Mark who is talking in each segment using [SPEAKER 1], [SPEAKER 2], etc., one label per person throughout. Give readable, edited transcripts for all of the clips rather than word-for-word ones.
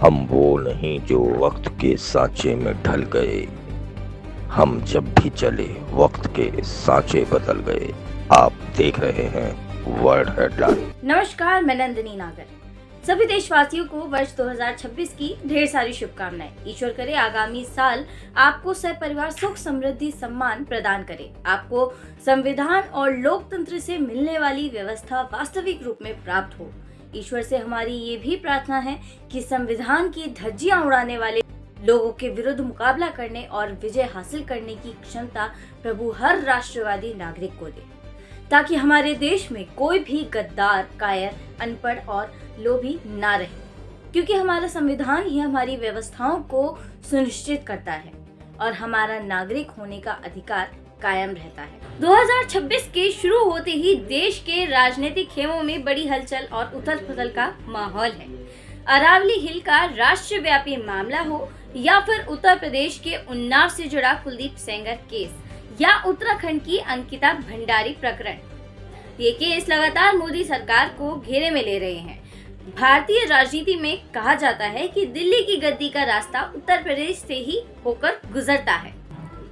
[SPEAKER 1] हम वो नहीं जो वक्त के सांचे में ढल गए। हम जब भी चले वक्त के सांचे बदल गए। आप देख रहे हैं वर्ल्ड हेडलाइन।
[SPEAKER 2] नमस्कार, मैं नंदिनी नागर। सभी देशवासियों को वर्ष 2026 की ढेर सारी शुभकामनाएं। ईश्वर करे आगामी साल आपको सपरिवार सुख समृद्धि सम्मान प्रदान करे। आपको संविधान और लोकतंत्र से मिलने वाली व्यवस्था वास्तविक रूप में प्राप्त हो। ईश्वर से हमारी ये भी प्रार्थना है कि संविधान की धज्जियां उड़ाने वाले लोगों के विरुद्ध मुकाबला करने और विजय हासिल करने की क्षमता प्रभु हर राष्ट्रवादी नागरिक को दे, ताकि हमारे देश में कोई भी गद्दार, कायर, अनपढ़ और लोभी ना रहे, क्योंकि हमारा संविधान ही हमारी व्यवस्थाओं को सुनिश्चित करता है और हमारा नागरिक होने का अधिकार कायम रहता है। 2026 के शुरू होते ही देश के राजनीतिक खेमों में बड़ी हलचल और उथल-पुथल का माहौल है। अरावली हिल का राष्ट्रव्यापी मामला हो या फिर उत्तर प्रदेश के उन्नाव से जुड़ा कुलदीप सेंगर केस या उत्तराखंड की अंकिता भंडारी प्रकरण, ये केस लगातार मोदी सरकार को घेरे में ले रहे हैं। भारतीय राजनीति में कहा जाता है कि दिल्ली की गद्दी का रास्ता उत्तर प्रदेश से ही होकर गुजरता है।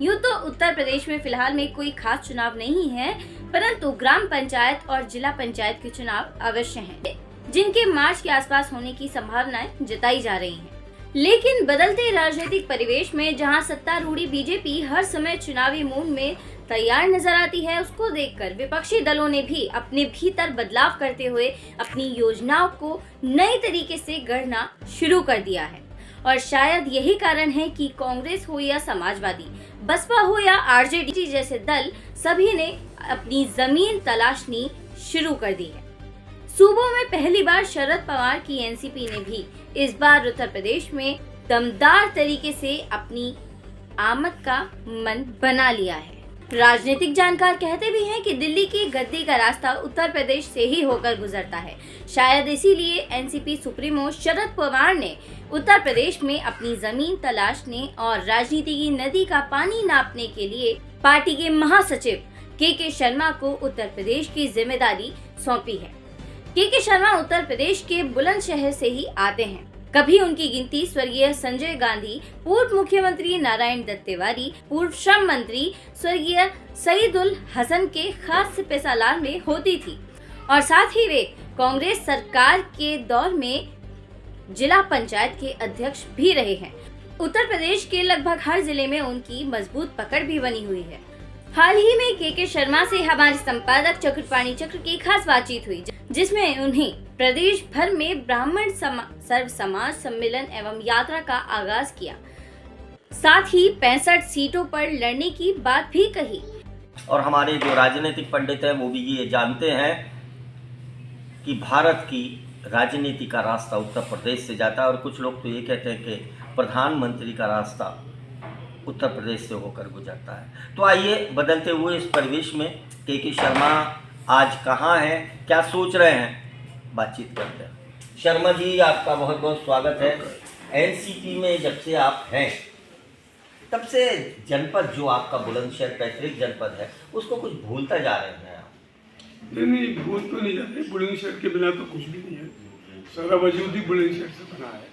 [SPEAKER 2] यूँ तो उत्तर प्रदेश में फिलहाल में कोई खास चुनाव नहीं है, परंतु ग्राम पंचायत और जिला पंचायत के चुनाव अवश्य हैं, जिनके मार्च के आसपास होने की संभावनाएं जताई जा रही हैं। लेकिन बदलते राजनीतिक परिवेश में जहां सत्तारूढ़ी बीजेपी हर समय चुनावी मूड में तैयार नजर आती है, उसको देखकर विपक्षी दलों ने भी अपने भीतर बदलाव करते हुए अपनी योजनाओं को नए तरीके से गढ़ना शुरू कर दिया है। और शायद यही कारण है कि कांग्रेस हो या समाजवादी, बसपा हो या आरजेडी जैसे दल, सभी ने अपनी जमीन तलाशनी शुरू कर दी है। सूबों में पहली बार शरद पवार की एनसीपी ने भी इस बार उत्तर प्रदेश में दमदार तरीके से अपनी आमद का मन बना लिया है। राजनीतिक जानकार कहते भी हैं कि दिल्ली की गद्दी का रास्ता उत्तर प्रदेश से ही होकर गुजरता है। शायद इसीलिए एनसीपी सुप्रीमो शरद पवार ने उत्तर प्रदेश में अपनी जमीन तलाशने और राजनीति की नदी का पानी नापने के लिए पार्टी के महासचिव के शर्मा को उत्तर प्रदेश की जिम्मेदारी सौंपी है। के शर्मा उत्तर प्रदेश के बुलंदशहर से ही आते हैं। कभी उनकी गिनती स्वर्गीय संजय गांधी, पूर्व मुख्यमंत्री नारायण दत्त तिवारी, पूर्व श्रम मंत्री स्वर्गीय सईदुल हसन के खास पेशालार में होती थी और साथ ही वे कांग्रेस सरकार के दौर में जिला पंचायत के अध्यक्ष भी रहे हैं। उत्तर प्रदेश के लगभग हर जिले में उनकी मजबूत पकड़ भी बनी हुई है। हाल ही में के शर्मा से हमारे संपादक चक्रपाणी चक्र की खास बातचीत हुई, जिसमें उन्हें प्रदेश भर में ब्राह्मण सर्व समाज सम्मेलन एवं यात्रा का आगाज किया, साथ ही 65 सीटों पर लड़ने की बात भी कही।
[SPEAKER 3] और हमारे जो राजनीतिक पंडित हैं वो भी ये जानते हैं कि भारत की राजनीति का रास्ता उत्तर प्रदेश से जाता है, और कुछ लोग तो ये कहते हैं कि प्रधानमंत्री का रास्ता उत्तर प्रदेश से होकर गुजरता है। तो आइए बदलते हुए इस परिवेश में के शर्मा आज कहाँ हैं, क्या सोच रहे हैं, बातचीत करते हैं। शर्मा जी, आपका बहुत बहुत स्वागत है। एनसीपी में जब से आप हैं तब से जनपद जो आपका बुलंदशहर पैतृक जनपद है उसको कुछ भूलता जा रहे हैं आप?
[SPEAKER 4] नहीं, भूल तो नहीं जा रहे। बुलंदशहर के बिना तो कुछ भी नहीं है, सारा वजूद ही बुलंदशहर से बना है।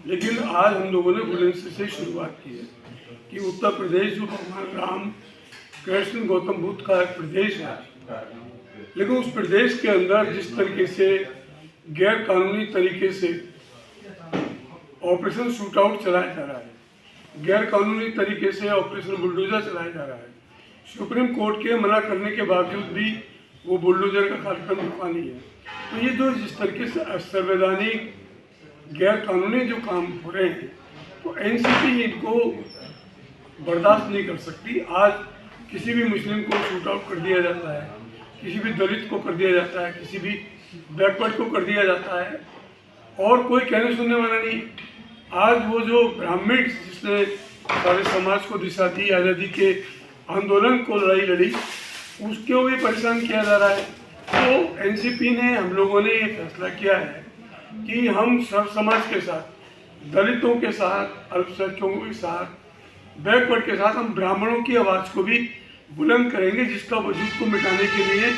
[SPEAKER 4] लेकिन आज हम लोगों ने बुलंदशहर से शुरुआत की है कि उत्तर प्रदेश जो भगवान राम, कृष्ण, गौतम बुद्ध का एक प्रदेश है, लेकिन उस प्रदेश के अंदर जिस तरीके से गैर कानूनी तरीके से ऑपरेशन शूट आउट चलाया जा रहा है, गैर कानूनी तरीके से ऑपरेशन बुलडोजर चलाया जा रहा है, सुप्रीम कोर्ट के मना करने के बावजूद भी वो बुलडोजर का कार्यक्रम रुका नहीं है। तो ये जो जिस तरीके से असंवैधानिक गैर कानूनी जो काम हो रहे हैं, तो एनसीपी इनको बर्दाश्त नहीं कर सकती। आज किसी भी मुस्लिम को शूट आउट कर दिया जाता है, किसी भी दलित को कर दिया जाता है, किसी भी बैकवर्ड को कर दिया जाता है, और कोई कहने सुनने वाला नहीं। आज वो जो ब्राह्मण जिसने सारे समाज को दिशा दी, आज़ादी के आंदोलन को लड़ाई लड़ी, उसको भी परेशान किया जा रहा है। तो एनसीपी ने, हम लोगों ने ये फैसला किया है कि हम सर्व समाज के साथ, दलितों के साथ, अल्पसंख्यकों के साथ, बैकवर्ड के साथ, हम ब्राह्मणों की आवाज़ को भी बुलंद करेंगे, जिसका वजूद को मिटाने के लिए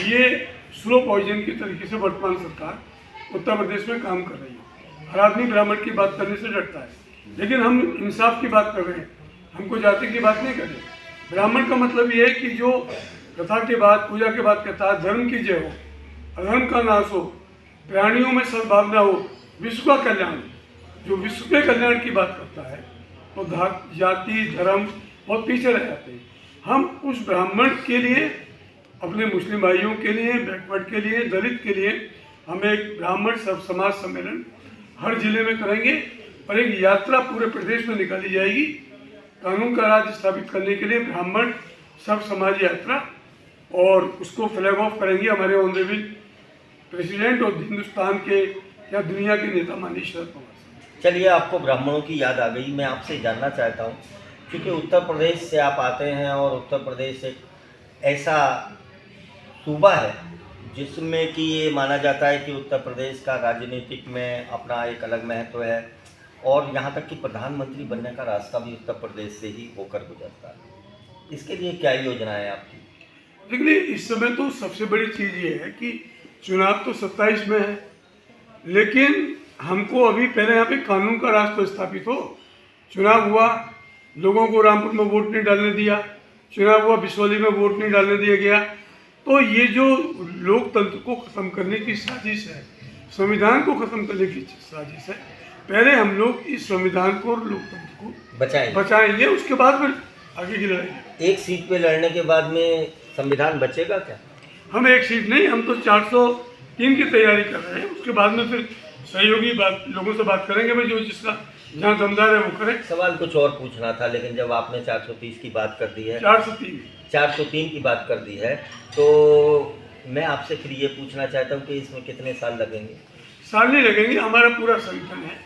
[SPEAKER 4] ये स्लो पॉइजन के तरीके से वर्तमान सरकार उत्तर प्रदेश में काम कर रही है। हर आदमी ब्राह्मण की बात करने से डरता है, लेकिन हम इंसाफ की बात कर रहे हैं, हमको जाति की बात नहीं कर रहे। ब्राह्मण का मतलब ये है कि जो कथा के बाद, पूजा के बाद कहता है धर्म की जय हो, अधर्म का नाश हो, प्राणियों में सद्भावना हो, विश्व का कल्याण। जो विश्व के कल्याण की बात करता है तो जाति धर्म बहुत पीछे रह जाते हैं। हम उस ब्राह्मण के लिए, अपने मुस्लिम भाइयों के लिए, बैकवर्ड के लिए, दलित के लिए हम एक ब्राह्मण सब समाज सम्मेलन हर जिले में करेंगे और एक यात्रा पूरे प्रदेश में निकाली जाएगी कानून का राज स्थापित करने के लिए, ब्राह्मण सब समाज यात्रा, और उसको फ्लैग ऑफ करेंगे हमारे ऑनरेबल प्रेसिडेंट और हिंदुस्तान के या दुनिया के नेता माननीय शरद पवार।
[SPEAKER 3] चलिए, आपको ब्राह्मणों की याद आ गई, मैं आपसे जानना चाहता हूँ, क्योंकि उत्तर प्रदेश से आप आते हैं और उत्तर प्रदेश एक ऐसा सूबा है जिसमें कि ये माना जाता है कि उत्तर प्रदेश का राजनीतिक में अपना एक अलग महत्व है, और यहाँ तक कि प्रधानमंत्री बनने का रास्ता भी उत्तर प्रदेश से ही होकर गुजरता है। इसके लिए क्या योजना है आपकी?
[SPEAKER 4] देखिए, इस समय तो सबसे बड़ी चीज़ ये है कि चुनाव तो 27 में है, लेकिन हमको अभी पहले यहाँ पे कानून का राज तो स्थापित हो। चुनाव हुआ, लोगों को रामपुर में वोट नहीं डालने दिया, चुनाव हुआ, बिसौली में वोट नहीं डालने दिया गया, तो ये जो लोकतंत्र को ख़त्म करने की साजिश है, संविधान को ख़त्म करने की साजिश है, पहले हम लोग इस संविधान को और लोकतंत्र को बचाएंगे, उसके बाद फिर आगे की लड़ाई।
[SPEAKER 3] एक सीट पे लड़ने के बाद में संविधान बचेगा क्या?
[SPEAKER 4] हम एक सीट नहीं, हम तो 403 की तैयारी कर रहे हैं, उसके बाद में फिर सहयोगी लोगों से बात करेंगे भाई, जो जिसका जहाँ दमदार है वो करें।
[SPEAKER 3] सवाल कुछ और पूछना था, लेकिन जब आपने 430 की बात कर दी है, 403 की बात कर दी है, तो मैं आपसे फिर ये पूछना चाहता हूँ कि इसमें कितने साल लगेंगे?
[SPEAKER 4] साल नहीं लगेंगे, हमारा पूरा संगठन है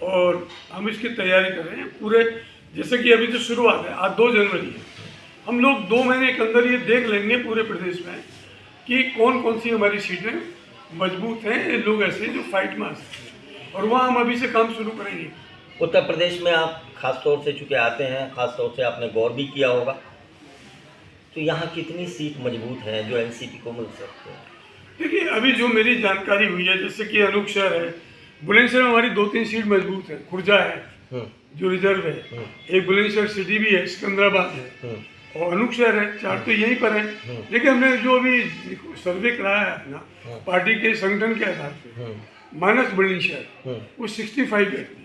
[SPEAKER 4] और हम इसकी तैयारी कर रहे हैं पूरे। जैसे कि अभी तो शुरुआत है, आज 2 जनवरी है, हम लोग 2 महीने के अंदर ये देख लेंगे पूरे प्रदेश में कि कौन कौन सी हमारी सीटें मजबूत हैं, लोग ऐसे जो फाइट में आ सकते हैं, और वहाँ हम अभी से काम शुरू करेंगे।
[SPEAKER 3] उत्तर प्रदेश में आप खास तौर से चूँकि आते हैं, खास तौर से आपने गौर भी किया होगा, तो यहाँ कितनी सीट मजबूत हैं जो एनसीपी को मिल सकते हैं?
[SPEAKER 4] देखिए, अभी जो मेरी जानकारी हुई है, जैसे कि अनूपशहर है, बुलंदशहर में हमारी 2-3 सीट मजबूत है, खुर्जा है जो रिजर्व है, एक बुलंदशहर सिटी भी है, सिकंदराबाद है और अनूपशहर है, 4 तो यहीं पर है। लेकिन हमने जो अभी सर्वे कराया है अपना पार्टी के संगठन के आधार पे, मानस बुलंदशहर वो 65 बैठती है।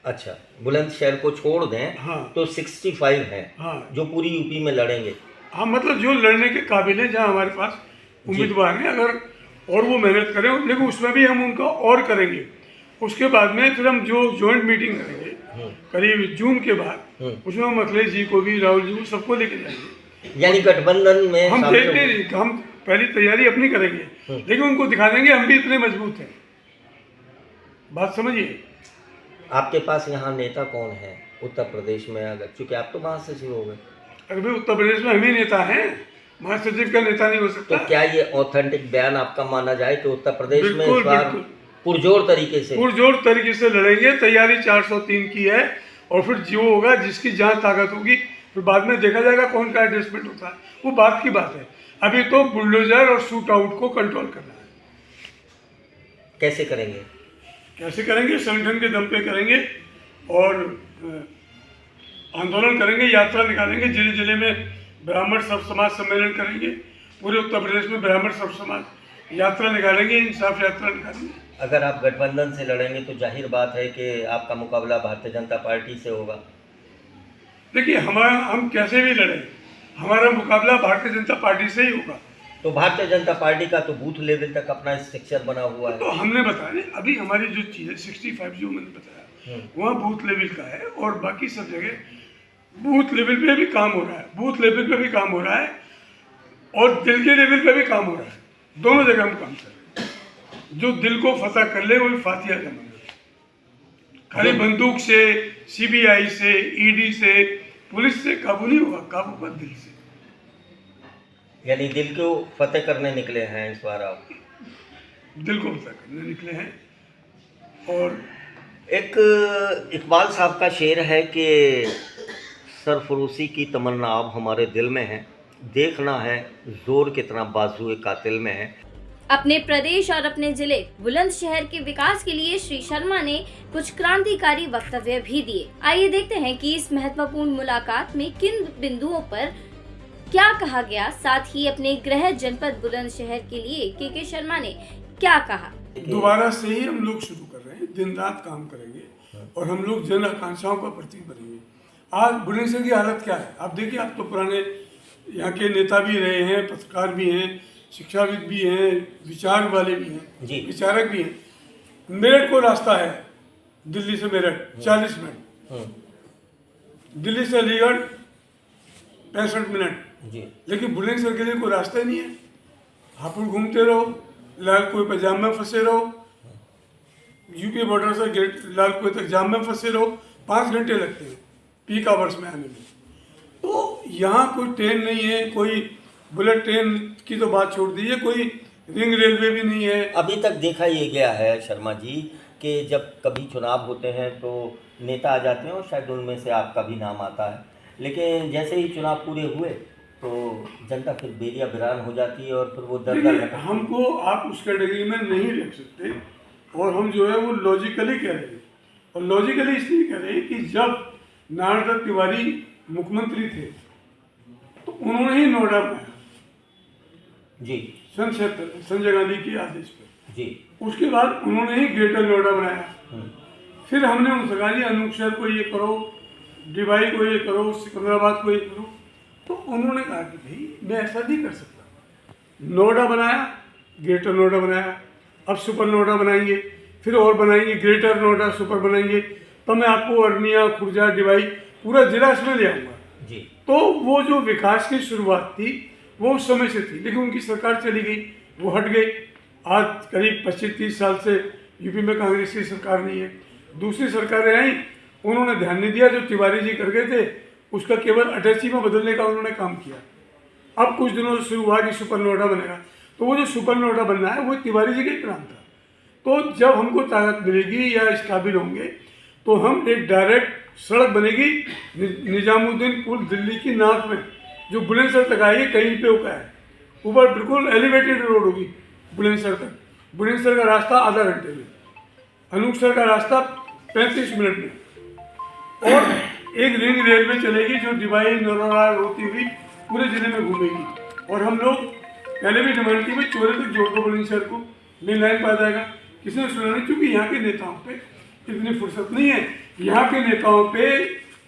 [SPEAKER 3] अच्छा, बुलंदशहर को छोड़ दें,
[SPEAKER 4] हाँ,
[SPEAKER 3] तो 65 हैं,
[SPEAKER 4] हाँ,
[SPEAKER 3] जो पूरी यूपी में लड़ेंगे।
[SPEAKER 4] हाँ, मतलब जो लड़ने के काबिल है, जहाँ हमारे पास उम्मीदवार हैं, अगर और वो मेहनत करें, लेकिन उसमें भी हम उनका और करेंगे। उसके बाद में फिर हम जो जॉइंट मीटिंग करेंगे करीब जून के बाद, उसमें हम अखिलेश जी को भी, राहुल जी को, सबको लेके जाएंगे।
[SPEAKER 3] यानी गठबंधन में
[SPEAKER 4] हम पहली तैयारी अपनी करेंगे, लेकिन उनको दिखा देंगे हम भी इतने मजबूत हैं। बात समझिए।
[SPEAKER 3] आपके पास यहाँ नेता कौन है उत्तर प्रदेश में? अगर चूँकि आप तो महासचिव हो गए,
[SPEAKER 4] अभी उत्तर प्रदेश में हम ही नेता हैं, महासचिव का नेता नहीं हो सकता।
[SPEAKER 3] तो क्या ये ऑथेंटिक बयान आपका माना जाए कि उत्तर प्रदेश में इस बार पुरजोर तरीके से
[SPEAKER 4] लड़ेंगे? तैयारी 403 की है, और फिर जो होगा, जिसकी जहाँ ताकत होगी, फिर बाद में देखा जाएगा कौन का एडजस्टमेंट होता है, वो बात की बात है। अभी तो बुलडोजर और शूट आउट को कंट्रोल करना है।
[SPEAKER 3] कैसे करेंगे?
[SPEAKER 4] संगठन के दम पे करेंगे और आंदोलन करेंगे, यात्रा निकालेंगे, जिले जिले में ब्राह्मण सब समाज सम्मेलन करेंगे, पूरे उत्तर प्रदेश में ब्राह्मण सब समाज यात्रा निकालेंगे, इंसाफ यात्रा निकालेंगे।
[SPEAKER 3] अगर आप गठबंधन से लड़ेंगे तो जाहिर बात है कि आपका मुकाबला भारतीय जनता पार्टी से होगा।
[SPEAKER 4] देखिए, हम कैसे भी लड़ें, हमारा मुकाबला भारतीय जनता पार्टी से ही होगा।
[SPEAKER 3] तो भारतीय जनता पार्टी का तो बूथ लेवल तक अपना स्ट्रक्चर बना हुआ है।
[SPEAKER 4] तो हमने बताया, अभी हमारी जो चीज़ है 65 जो मैंने बताया, वहाँ बूथ लेवल का है, और बाकी सब जगह बूथ लेवल पे भी काम हो रहा है, और दिल के लेवल पे भी काम हो रहा है। दोनों जगह हम काम कर रहे हैं। जो दिल को फतह कर ले वही फातिहा जमा। खाली बंदूक से, सीबीआई से, ईडी से, पुलिस से काबू नहीं होगा, काबू होगा दिल से।
[SPEAKER 3] यानी दिल को फतेह करने निकले हैं इस बार आप?
[SPEAKER 4] दिल को फतेह करने निकले हैं। और
[SPEAKER 3] एक इकबाल साहब का शेर है कि सरफरोशी की तमन्ना अब हमारे दिल में है, देखना है जोर कितना बाजुए कातिल में है।
[SPEAKER 2] अपने प्रदेश और अपने जिले बुलंदशहर के विकास के लिए श्री शर्मा ने कुछ क्रांतिकारी वक्तव्य भी दिए। आइए देखते हैं कि इस महत्वपूर्ण मुलाकात में किन बिंदुओं पर क्या कहा गया, साथ ही अपने गृह जनपद बुलंदशहर के लिए के शर्मा ने क्या कहा।
[SPEAKER 4] दोबारा से ही हम लोग शुरू कर रहे हैं, दिन रात काम करेंगे और हम लोग जन आकांक्षाओं का प्रतीक बनेंगे। आज बुलंदशहर की हालत क्या है आप देखिए, आप तो पुराने यहाँ के नेता भी रहे हैं, पत्रकार भी हैं, शिक्षाविद भी हैं, विचार वाले भी हैं, विचारक भी हैं। मेरठ को रास्ता है, दिल्ली से मेरठ 40 मिनट, दिल्ली से अलीगढ़ 65 मिनट, लेकिन बुलंदशहर के लिए कोई रास्ता ही नहीं है। हापुड़ घूमते रहो, लाल कुएं पर जाम में फंसे रहो, यूपी बॉर्डर से लाल कुएं तक जाम में फंसे रहो, 5 घंटे लगते हैं पीक आवर्स में आने में। तो यहाँ कोई ट्रेन नहीं है, कोई बुलेट ट्रेन की तो बात छोड़ दीजिए, कोई रिंग रेलवे भी नहीं है।
[SPEAKER 3] अभी तक देखा ये गया है शर्मा जी कि जब कभी चुनाव होते हैं तो नेता आ जाते हैं और शायद उनमें से आपका भी नाम आता है, लेकिन जैसे ही चुनाव पूरे हुए तो जनता फिर बेरिया बिरान हो जाती है और फिर वो दर
[SPEAKER 4] हमको आप उस कैटेगरी में नहीं रख सकते। और हम जो है वो लॉजिकली कह रहे हैं, और लॉजिकली इसलिए कह रहे हैं कि जब नारायण दत्त तिवारी मुख्यमंत्री थे तो उन्होंने ही नोएडा बनाया
[SPEAKER 3] जी,
[SPEAKER 4] संजय गांधी के आदेश पर
[SPEAKER 3] जी।
[SPEAKER 4] उसके बाद उन्होंने ही ग्रेटर नोएडा बनाया। फिर हमने उनसे कहा जी अनूपशहर को ये करो, डिवाई को ये करो, सिकंदराबाद को ये करो। तो उन्होंने कहा कि भाई मैं ऐसा नहीं कर सकता। नोएडा बनाया, ग्रेटर नोएडा बनाया, अब सुपर नोएडा बनाएंगे, फिर और बनाएंगे ग्रेटर नोएडा, सुपर बनाएंगे, तो मैं आपको अरनिया, खुर्जा, डिवाई पूरा जिला इसमें ले आऊँगा जी। तो वो जो विकास की शुरुआत थी वो उस समय से थी, लेकिन उनकी सरकार चली गई, वो हट गई। आज करीब 25-30 साल से यूपी में कांग्रेस की सरकार नहीं है। दूसरी सरकारें आई, उन्होंने ध्यान नहीं दिया, जो तिवारी जी कर गए थे उसका केवल अटैची में बदलने का उन्होंने काम किया। अब कुछ दिनों से शुरू हुआ कि सुपर नोएडा बनेगा, तो वो जो सुपर नोएडा बनना है वो तिवारी जी का ही प्लान था। तो जब हमको ताकत मिलेगी या इस काबिल होंगे तो हम एक डायरेक्ट सड़क बनेगी निजामुद्दीन पुल दिल्ली की नाक में, जो बुलंदशहर तक आएगी, कहीं पे होगा है ऊपर, बिल्कुल एलिवेटेड रोड होगी बुलंदशहर तक। बुलंदशहर का रास्ता आधा घंटे में, अनूपशहर का रास्ता 35 मिनट में, और एक रिंग रेलवे चलेगी जो डिवाई नरोला होती हुई पूरे जिले में घूमेगी। और हम लोग पहले भी डिमांड की, चोरे तक जोड़ दो बुलंदशहर को, मेन लाइन पा जाएगा। किसी ने सुना नहीं, क्योंकि यहाँ के नेताओं पे इतनी फुर्सत नहीं है। यहाँ के नेताओं पे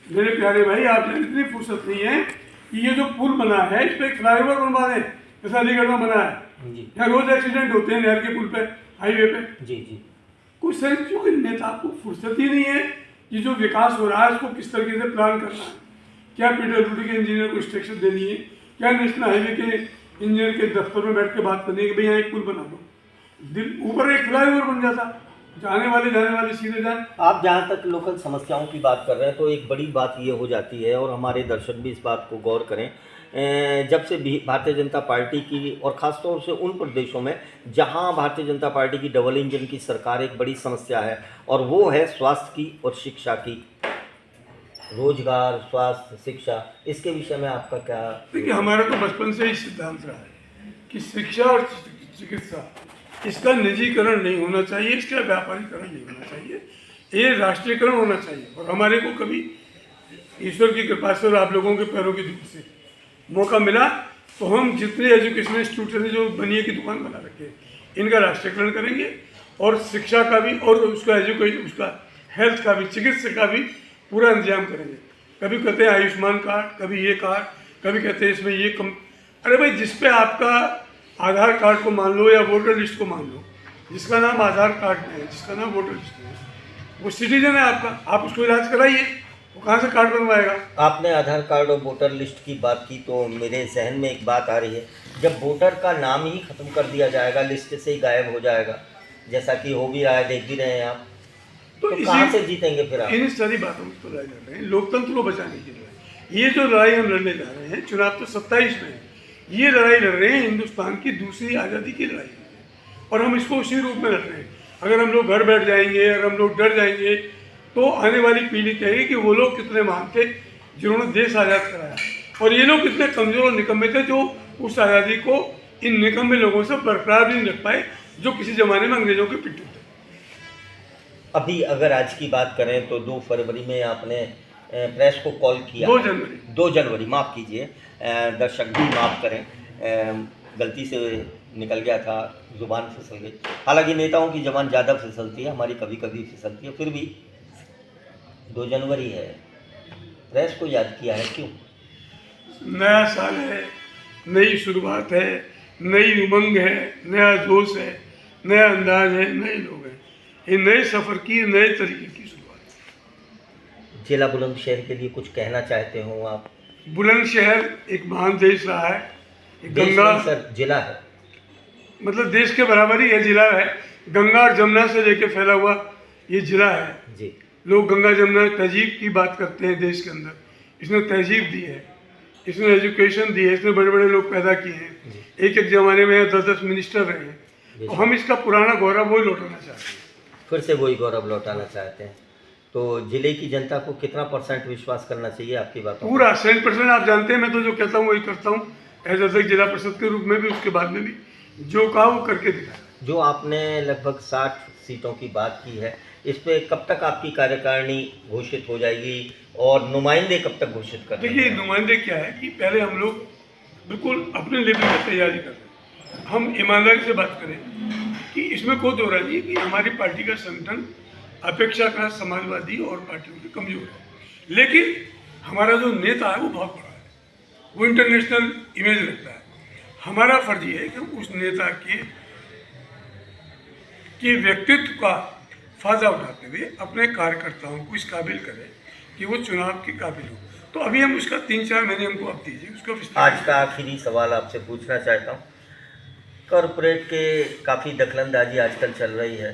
[SPEAKER 4] मेरे प्यारे भाई आप इतनी फुर्सत नहीं है कि ये जो पुल बना है इस पर एक फ्लाईओवर बनवा दें, जैसा अलीगढ़ में बना है। यहाँ रोज एक्सीडेंट होते हैं नहर के पुल पे, हाईवे पे। जी जी। कुछ सर क्योंकि नेता को फुर्सत ही नहीं है, ये जो विकास हो रहा है इसको किस तरीके से प्लान करना है, क्या पीडब्ल्यूडी के इंजीनियर को इंस्ट्रक्शन देनी है, क्या नेशनल हाईवे के इंजीनियर के दफ्तर में बैठ के बात करनी है कि भाई यहाँ एक पुल बना दो, ऊपर एक फ्लाईओवर बन जाता, जाने वाले जाने वाले सीधे जाए। आप
[SPEAKER 3] जहाँ तक लोकल समस्याओं की बात कर रहे हैं तो एक बड़ी बात ये हो जाती है, और हमारे दर्शक भी इस बात को गौर करें, जब से भारतीय जनता पार्टी की, और ख़ासतौर से उन प्रदेशों में जहां भारतीय जनता पार्टी की डबल इंजन की सरकार, एक बड़ी समस्या है और वो है स्वास्थ्य की और शिक्षा की। रोजगार, स्वास्थ्य, शिक्षा, इसके विषय में आपका क्या?
[SPEAKER 4] देखिए हमारा तो बचपन से ही सिद्धांत रहा है कि शिक्षा और चिकित्सा इसका निजीकरण नहीं होना चाहिए, इसका व्यापारीकरण नहीं होना चाहिए, ये राष्ट्रीयकरण होना चाहिए। और हमारे को कभी ईश्वर की कृपा से और आप लोगों के पैरों की धूप से मौका मिला तो हम जितने एजुकेशनल इंस्टीट्यूट हैं जो बनिए की दुकान बना रखे हैं, इनका राष्ट्रीयकरण करेंगे, और शिक्षा का भी, और उसका एजुकेशन, उसका हेल्थ का भी, चिकित्सा का भी पूरा इंतजाम करेंगे। कभी कहते हैं आयुष्मान कार्ड, कभी ये कार्ड, कभी कहते हैं इसमें ये कम। अरे भाई जिस पे आपका आधार कार्ड को मान लो या वोटर लिस्ट को मान लो, जिसका नाम आधार कार्ड में है, जिसका नाम वोटर लिस्ट में है, वो सिटीजन है आपका, आप उसको इलाज कराइए, वो कहाँ से कार्ड बनवाएगा?
[SPEAKER 3] आपने आधार कार्ड और वोटर लिस्ट की बात की तो मेरे जहन में एक बात आ रही है, जब वोटर का नाम ही खत्म कर दिया जाएगा, लिस्ट से ही गायब हो जाएगा, जैसा कि हो भी रहा है, देख भी रहे हैं आप, तो कहाँ से जीतेंगे फिर आप?
[SPEAKER 4] इन सारी बातों में तो लड़ाई लड़ रहे हैं, लोकतंत्र को बचाने के लिए। ये जो लड़ाई हम लड़ने जा रहे हैं, चुनाव तो 27 में है, ये लड़ाई लड़ रहे हैं हिंदुस्तान की दूसरी आज़ादी की लड़ाई, और हम इसको उसी रूप में लड़ रहे हैं। अगर हम लोग घर बैठ जाएंगे, अगर हम लोग डर जाएंगे, तो आने वाली पीढ़ी कहेगी कि वो लोग कितने महान थे जिन्होंने देश आज़ाद कराया, और ये लोग कितने कमज़ोर और निकम्मे थे जो उस आज़ादी को इन निकम्मे लोगों से बरकरार नहीं रख पाए जो किसी ज़माने में अंग्रेज़ों के पिट्ठू थे।
[SPEAKER 3] अभी अगर आज की बात करें तो 2 फरवरी में आपने प्रेस को कॉल किया।
[SPEAKER 4] 2
[SPEAKER 3] जनवरी माफ़ कीजिए, दर्शक भी माफ़ करें, गलती से निकल गया था, ज़ुबान फिसल गई। हालांकि नेताओं की ज़बान ज़्यादा फिसलती है, हमारी कभी कभी फिसलती है, फिर भी 2 जनवरी है, प्रेस को याद किया है क्यों?
[SPEAKER 4] नया साल है, नई शुरुआत है, नई उमंग है, नया जोश है, नया अंदाज है, नए लोग हैं। ये नए सफ़र की, नए तरीके की शुरुआत है।
[SPEAKER 3] जिला बुलंदशहर के लिए कुछ कहना चाहते हो आप?
[SPEAKER 4] बुलंदशहर एक महान देश रहा है,
[SPEAKER 3] देश
[SPEAKER 4] गंगा
[SPEAKER 3] नहीं सर, जिला है।
[SPEAKER 4] मतलब देश के बराबर ही है, जिला है। गंगा और जमुना से लेके फैला हुआ ये जिला है
[SPEAKER 3] जी।
[SPEAKER 4] लोग गंगा जमुना तहजीब की बात करते हैं देश के अंदर। इसने तहजीब दी है, इसने एजुकेशन दी है, इसने बड़े बड़े लोग पैदा किए हैं। एक ज़माने में 10-10 मिनिस्टर रहे हैं। तो हम इसका पुराना गौरव वही लौटाना चाहते हैं,
[SPEAKER 3] फिर से वही गौरव लौटाना चाहते हैं। तो जिले की जनता को कितना % विश्वास करना चाहिए आपकी बातों?
[SPEAKER 4] पूरा 100%। आप जानते हैं मैं तो जो कहता हूँ वही करता हूँ, एज अध्यक्ष जिला परिषद के रूप में भी, उसके बाद में भी जो कहा वो करके दिखाया।
[SPEAKER 3] जो आपने लगभग 60 सीटों की बात की है, इस पे कब तक आपकी कार्यकारिणी घोषित हो जाएगी और नुमाइंदे कब तक घोषित कर
[SPEAKER 4] देखिए, नुमाइंदे क्या है कि पहले हम लोग बिल्कुल अपने लेवल पर तैयारी कर रहे हैं। हम ईमानदारी से बात करें कि इसमें कोई दो राय नहीं है कि हमारी पार्टी का संगठन अपेक्षाकृत समाजवादी और पार्टियों के कमजोर है, लेकिन हमारा जो नेता है वो बहुत बड़ा है, वो इंटरनेशनल इमेज रखता है। हमारा फर्ज ये है कि हम उस नेता के व्यक्तित्व का फायदा उठाते हुए अपने कार्यकर्ताओं को इस काबिल करें कि वो चुनाव के काबिल हो। तो अभी हम उसका 3-4 महीने हमको अब दीजिए, उसका विस्तार।
[SPEAKER 3] आज का आखिरी सवाल आपसे पूछना चाहता हूँ, कॉरपोरेट के काफ़ी दखलंदाजी आजकल चल रही है,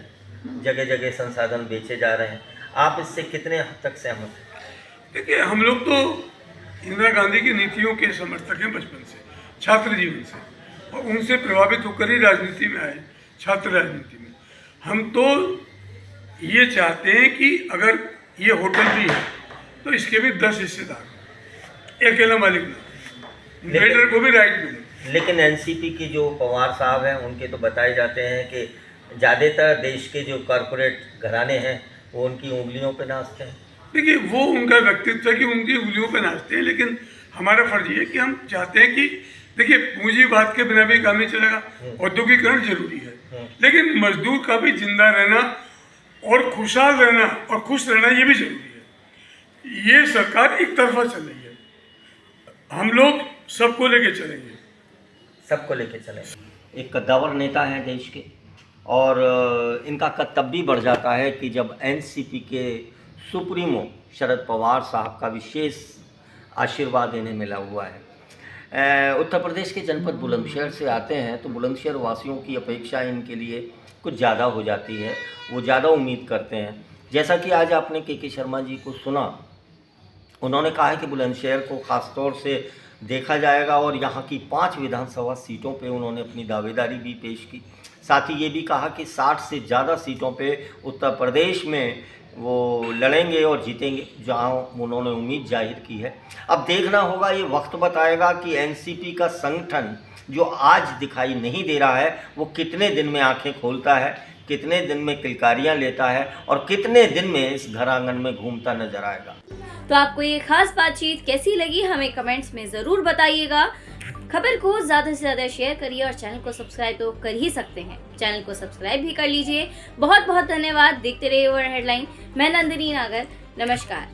[SPEAKER 3] जगह जगह संसाधन बेचे जा रहे हैं, आप इससे कितने हद तक सहमत हैं?
[SPEAKER 4] देखिए, हम लोग तो इंदिरा गांधी की नीतियों के समर्थक हैं बचपन से, छात्र जीवन से, और उनसे प्रभावित होकर ही राजनीति में आए, छात्र राजनीति में। हम तो ये चाहते हैं कि अगर ये होटल भी है तो इसके भी 10 हिस्सेदार, अकेला मालिक ना, वेटर को भी राइट मिले।
[SPEAKER 3] लेकिन एनसीपी के जो पवार साहब हैं, उनके तो बताए जाते हैं कि ज़्यादातर देश के जो कॉरपोरेट घराने हैं वो उनकी उंगलियों पे नाचते हैं।
[SPEAKER 4] देखिए, वो उनका व्यक्तित्व है कि उनकी उंगलियों पे नाचते हैं, लेकिन हमारा फर्ज ये है कि हम चाहते हैं कि देखिए, पूंजीवाद के बिना भी काम नहीं चलेगा, औद्योगिकरण जरूरी है, लेकिन मजदूर का भी जिंदा रहना और खुशहाल रहना और खुश रहना ये भी जरूरी है। ये सरकार एक तरफा चल रही है, हम लोग सबको लेके चलेंगे,
[SPEAKER 3] सबको लेके चलेंगे। एक कद्दावर नेता है देश के, और इनका कद तब भी बढ़ जाता है कि जब एनसीपी के सुप्रीमो शरद पवार साहब का विशेष आशीर्वाद इन्हें मिला हुआ है। उत्तर प्रदेश के जनपद बुलंदशहर से आते हैं, तो बुलंदशहर वासियों की अपेक्षा इनके लिए कुछ ज़्यादा हो जाती है, वो ज़्यादा उम्मीद करते हैं। जैसा कि आज आपने के शर्मा जी को सुना, उन्होंने कहा है कि बुलंदशहर को ख़ास तौर से देखा जाएगा, और यहाँ की 5 विधानसभा सीटों पे उन्होंने अपनी दावेदारी भी पेश की। साथ ही ये भी कहा कि 60 से ज़्यादा सीटों पे उत्तर प्रदेश में वो लड़ेंगे और जीतेंगे, जहाँ उन्होंने उम्मीद जाहिर की है। अब देखना होगा, ये वक्त बताएगा कि एनसीपी का संगठन जो आज दिखाई नहीं दे रहा है वो कितने दिन में आंखें खोलता है, कितने दिन में किलकारियाँ लेता है, और कितने दिन में इस घर आंगन में घूमता नजर आएगा।
[SPEAKER 2] तो आपको ये खास बातचीत कैसी लगी हमें कमेंट्स में ज़रूर बताइएगा। खबर को ज़्यादा से ज़्यादा शेयर करिए और चैनल को सब्सक्राइब तो कर ही सकते हैं, चैनल को सब्सक्राइब भी कर लीजिए। बहुत बहुत धन्यवाद। देखते रहिए वन हेडलाइन। मैं नंदिनी नागर, नमस्कार।